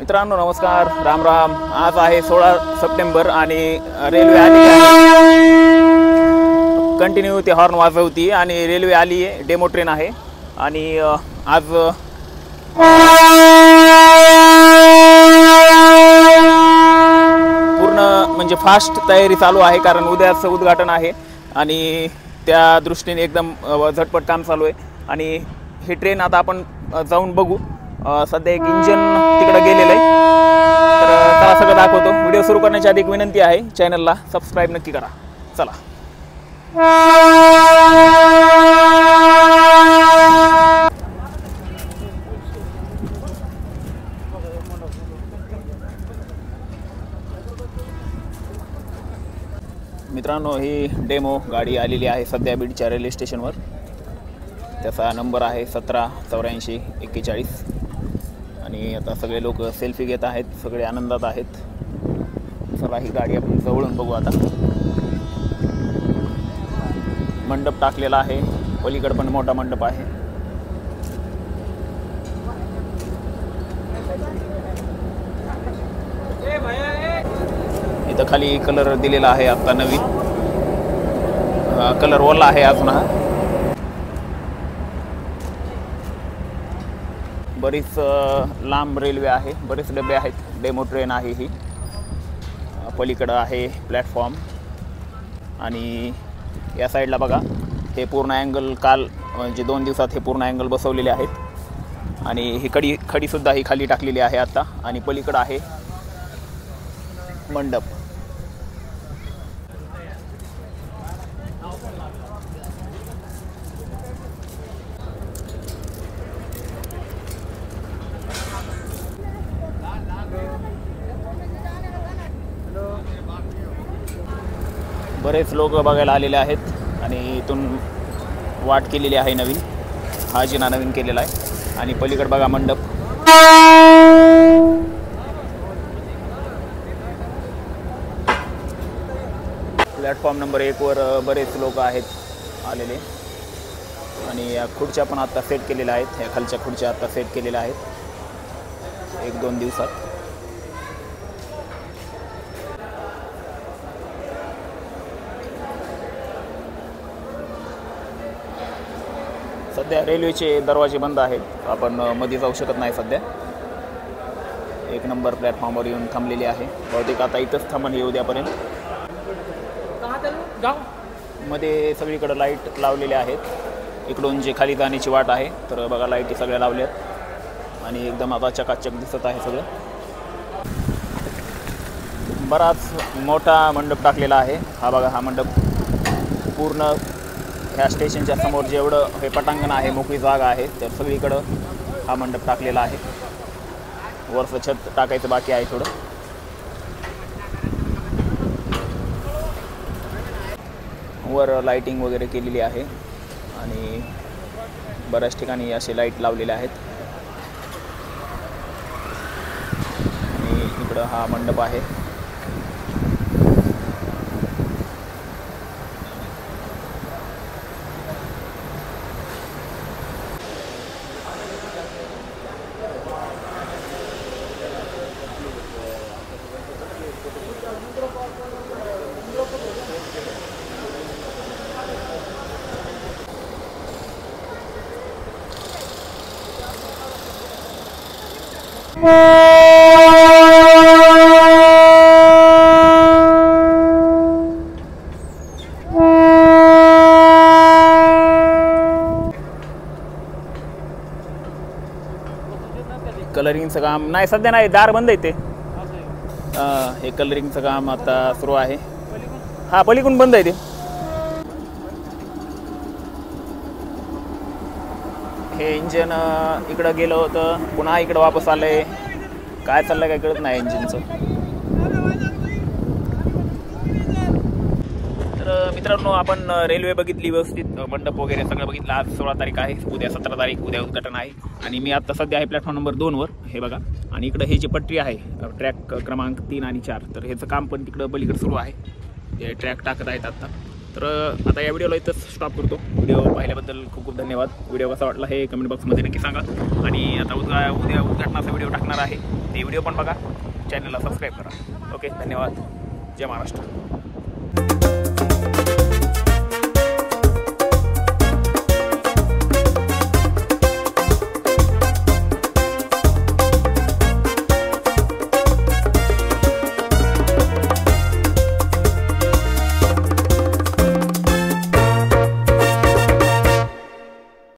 मित्रांनो नमस्कार, राम राम। आज आहे 16 सप्टेंबर आणि रेल्वे आली कंटिन्यू ते हॉर्न वाजवती आणि रेल्वे आली आहे। डेमो ट्रेन आहे आणि आज पूर्ण म्हणजे फास्ट तयारी चालू आहे, कारण उद्याचं उद्घाटन आहे आणि त्या दृष्टीने एकदम झटपट काम चालू आहे। आणि ही ट्रेन आता आपण जाऊन बघू। सध्या एक इंजन तिकडे गेलेलं आहे, तर त्याला सगळं दाखवतो। व्हिडिओ सुरू करण्याची आधी एक विनंती आहे, चॅनलला सबस्क्राईब नक्की करा। चला मित्रांनो, ही डेमो गाडी आलेली आहे सध्या बीडच्या रेल्वे स्टेशनवर। त्याचा नंबर आहे 178441 आणि आता सगळे लोक सेल्फी घेत आहेत, सगळे आनंदात आहेत। चला ही गाडी आपण जवळून बघू। आता मंडप टाकलेला आहे, पलीकडे पण मोठा मंडप आहे। इथं खाली कलर दिलेला आहे, आता नवीन कलर ओला आहे अजून। हा बरीच लांब रेल्वे आहे, बरेच डबे आहेत। डेमो ट्रेन आहे ही। पलीकडं आहे प्लॅटफॉर्म आणि या साईडला बघा, हे पूर्ण अँगल काल म्हणजे 2 दिवसात हे पूर्ण अँगल बसवलेले आहेत आणि ही खडीसुद्धा ही खाली टाकलेली आहे आता। आणि पलीकडं आहे मंडप। बरेच लोक बघायला आलेले आहेत आणि इथून वाट केलेली आहे नवीन, हा जिना नवीन केलेला आहे। आणि पलीकडे बघा मंडप। प्लॅटफॉर्म नंबर 1 वर बरेच लोक आहेत आलेले आणि या खुर्च्या पण आता सेट केलेल्या आहेत। ह्या खालच्या खुर्च्या आता सेट केलेल्या आहेत 1-2 दिवसात। सध्या रेल्वेचे दरवाजे बंद आहेत, आपण मध्ये जाऊ शकत नाही सध्या। 1 नंबर प्लॅटफॉर्मवर येऊन थांबलेली आहे, बहुतेक आता इथंच थांबण येऊ द्यापर्यंत। मध्ये सगळीकडे लाईट लावलेले आहेत, इकडून जे खाली जाण्याची वाट आहे तर बघा लाईटी सगळ्या लावल्यात आणि एकदम आता चकाचक दिसत आहे सगळं। बराच मोठा मंडप टाकलेला आहे। हा बघा, हा मंडप पूर्ण ह्या स्टेशनच्या समोर जेवढं हे पटांगण आहे, मोकळी जागा आहे, तर सगळीकडं हा मंडप टाकलेला आहे। वरचं छत टाकायचं बाकी आहे थोडं। वर लाईटिंग वगैरे केलेली आहे आणि बऱ्याच ठिकाणी असे लाईट लावलेले आहेत आणि इकडं हा मंडप आहे। कलरिंगचं काम नाही सध्या, नाही, दार बंद आहे ते। हे कलरिंगचं काम आता सुरू आहे। हा पलीकडून बंद आहे ते। हे इंजन इकडं गेलं होतं, पुन्हा इकडं वापस आलंय, काय चाललंय काय कळत नाही इंजिनचं। तर मित्रांनो, आपण रेल्वे बघितली व्यवस्थित, मंडप वगैरे सगळं बघितलं। आज 16 तारीख आहे, उद्या 17 तारीख, उद्या उद्घाटन आहे। आणि मी आता सध्या आहे प्लॅटफॉर्म नंबर 2 वर, हे बघा। आणि इकडं हे जी पट्टी आहे, ट्रॅक क्रमांक 3 आणि 4, तर ह्याचं काम पण तिकडं पलीकडे सुरू आहे। ते ट्रॅक टाकत आहेत आता। तर आता या व्हिडिओला इथंच स्टॉप करतो. व्हिडिओ पाहिल्याबद्दल खूप खूप धन्यवाद. व्हिडिओ कसा वाटला हे कमेंट बॉक्समध्ये नक्की सांगा. आणि आता उद्या उद्घाटनाचा व्हिडिओ टाकणार आहे, ते व्हिडिओ पण बघा. चॅनलला सबस्क्राईब करा. ओके, धन्यवाद. जय महाराष्ट्र.